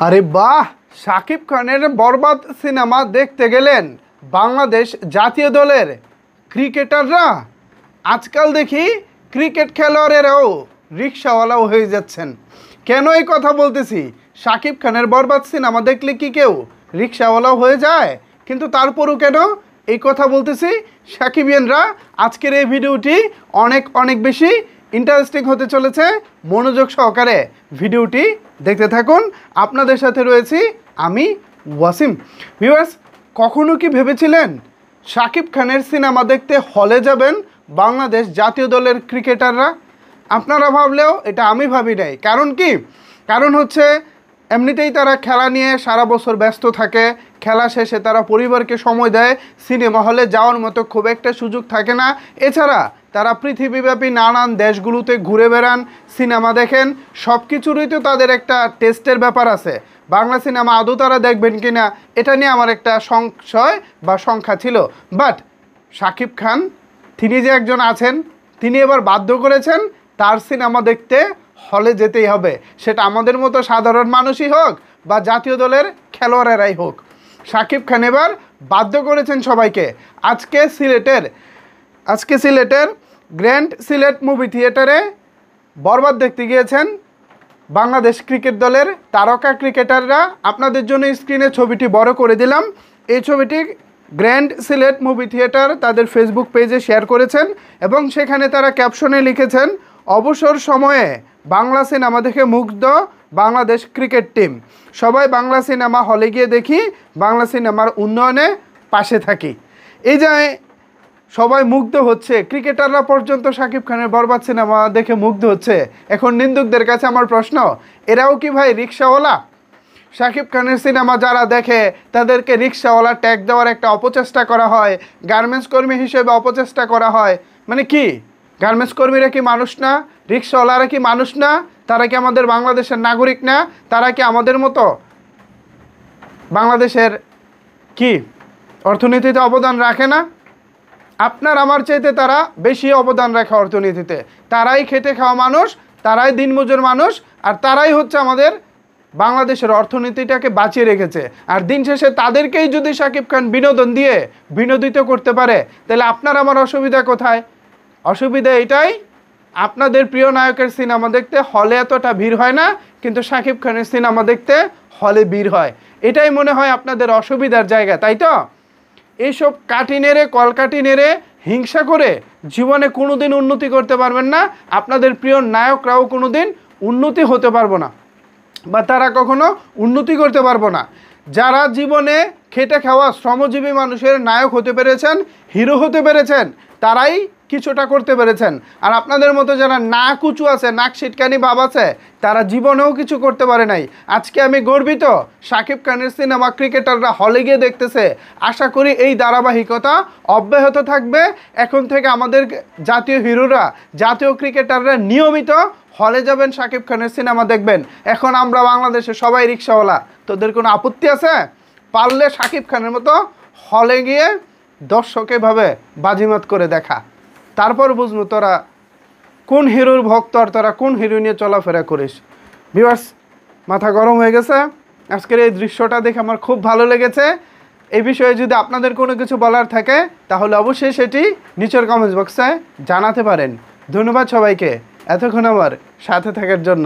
আরে বাহ, শাকিব খানের বরবাদ সিনেমা দেখতে গেলেন বাংলাদেশ জাতীয় দলের ক্রিকেটাররা। আজকাল দেখি ক্রিকেট খেলোয়াড়েরাও রিক্সাওয়ালাও হয়ে যাচ্ছেন। কেন এই কথা বলতেছি? শাকিব খানের বরবাদ সিনেমা দেখলে কি কেউ রিক্সাওয়ালাও হয়ে যায়? কিন্তু তারপরও কেন এই কথা বলতেছি? সাকিবিয়ানরা, আজকের এই ভিডিওটি অনেক বেশি ইন্টারেস্টিং হতে চলেছে। মনোযোগ সহকারে ভিডিওটি দেখতে থাকুন। আপনাদের সাথে রয়েছি আমি ওয়াসিম। ভিউয়ার্স, কখনো কি ভেবেছিলেন শাকিব খানের সিনেমা দেখতে হলে যাবেন বাংলাদেশ জাতীয় দলের ক্রিকেটাররা? আপনারা ভাবলেও এটা আমি ভাবি নাই। কারণ কি? কারণ হচ্ছে এমনিতেই তারা খেলা নিয়ে সারা বছর ব্যস্ত থাকে। খেলা শেষে তারা পরিবারকে সময় দেয়। সিনেমা হলে যাওয়ার মতো খুব একটা সুযোগ থাকে না। এছাড়া তারা পৃথিবীব্যাপী নানান দেশগুলোতে ঘুরে বেড়ান, সিনেমা দেখেন। সব কিছুরই তো তাদের একটা টেস্টের ব্যাপার আছে। বাংলা সিনেমা আদৌ তারা দেখবেন কি না, এটা নিয়ে আমার একটা সংশয় বা সংখ্যা ছিল। বাট শাকিব খান, তিনি যে একজন আছেন, তিনি এবার বাধ্য করেছেন তার সিনেমা দেখতে হলে যেতেই হবে। সেটা আমাদের মতো সাধারণ মানুষই হোক বা জাতীয় দলের খেলোয়াড়েরাই হোক। শাকিব খান এবার বাধ্য করেছেন সবাইকে। আজকে সিলেটের গ্র্যান্ড সিলেট মুভি থিয়েটারে বরবাদ দেখতে গিয়েছেন বাংলাদেশ ক্রিকেট দলের তারকা ক্রিকেটাররা। আপনাদের জন্য স্ক্রিনে ছবিটি বড় করে দিলাম। এই ছবিটি গ্র্যান্ড সিলেট মুভি থিয়েটার তাদের ফেসবুক পেজে শেয়ার করেছেন এবং সেখানে তারা ক্যাপশনে লিখেছেন, অবসর সময়ে বাংলা সিনেমা দেখে মুগ্ধ বাংলাদেশ ক্রিকেট টিম। সবাই বাংলা সিনেমা হলে গিয়ে দেখি, বাংলা সিনেমার উন্নয়নে পাশে থাকি। এই যে সবাই মুগ্ধ হচ্ছে, ক্রিকেটাররা পর্যন্ত শাকিব খানের বরবাদ সিনেমা দেখে মুগ্ধ হচ্ছে। এখন নিন্দুকদের কাছে আমার প্রশ্ন, এরাও কি ভাই রিক্সাওয়ালা? শাকিব খানের সিনেমা যারা দেখে তাদেরকে রিক্সাওয়ালা ট্যাগ দেওয়ার একটা অপচেষ্টা করা হয়, গার্মেন্টস কর্মী হিসেবে অপচেষ্টা করা হয়। মানে কি, গার্মেন্টস কর্মীরা কি মানুষ না? রিক্সাওয়ালারা কি মানুষ না? তারা কি আমাদের বাংলাদেশের নাগরিক না? তারা কি আমাদের মতো বাংলাদেশের কি অর্থনীতিতে অবদান রাখে না? আপনার আমার চাইতে তারা বেশি অবদান রাখে অর্থনীতিতে। তারাই খেটে খাওয়া মানুষ, তারাই দিনমজুর মানুষ, আর তারাই হচ্ছে আমাদের বাংলাদেশের অর্থনীতিটাকে বাঁচিয়ে রেখেছে। আর দিন শেষে তাদেরকেই যদি শাকিব খান বিনোদন দিয়ে বিনোদিত করতে পারে, তাহলে আপনার আমার অসুবিধা কোথায়? অসুবিধা এটাই, আপনাদের প্রিয় নায়কের সিনেমা দেখতে হলে এতটা ভিড় হয় না, কিন্তু শাকিব খানের সিনেমা দেখতে হলে ভিড় হয়। এটাই মনে হয় আপনাদের অসুবিধার জায়গা, তাই তো? এইসব কাটি নেড়ে কলকাটি নেড়ে হিংসা করে জীবনে কোনোদিন উন্নতি করতে পারবেন না। আপনাদের প্রিয় নায়করাও কোনোদিন উন্নতি হতে পারবো না, বা তারা কখনো উন্নতি করতে পারবো না। যারা জীবনে খেটে খাওয়া শ্রমজীবী মানুষের নায়ক হতে পেরেছেন, হিরো হতে পেরেছেন, তারাই কিছুটা করতে পেরেছেন। আর আপনাদের মতো যারা নাক উঁচু আছে, নাক সিটকানি ভাব আছে, তারা জীবনেও কিছু করতে পারে নাই। আজকে আমি গর্বিত শাকিব খানের সিনেমা ক্রিকেটাররা হলে গিয়ে দেখতেছে। আশা করি এই ধারাবাহিকতা অব্যাহত থাকবে। এখন থেকে আমাদের জাতীয় হিরোরা, জাতীয় ক্রিকেটাররা নিয়মিত হলে যাবেন, শাকিব খানের সিনেমা দেখবেন। এখন আমরা বাংলাদেশে সবাই রিক্সাওয়ালা, তোদের কোনো আপত্তি আছে? পারলে শাকিব খানের মতো হলে গিয়ে দর্শকে ভাবে বাজিমাত করে দেখা, তারপর বুঝবো তোরা কোন হিরোর ভক্ত আর তোরা কোন হিরো নিয়ে চলাফেরা করিস। ভিউয়ার্স, মাথা গরম হয়ে গেছে। আজকের এই দৃশ্যটা দেখে আমার খুব ভালো লেগেছে। এই বিষয়ে যদি আপনাদের কোনো কিছু বলার থাকে তাহলে অবশ্যই সেটি নিচের কমেন্টস বক্সে জানাতে পারেন। ধন্যবাদ সবাইকে এতক্ষণ আমার সাথে থাকার জন্য।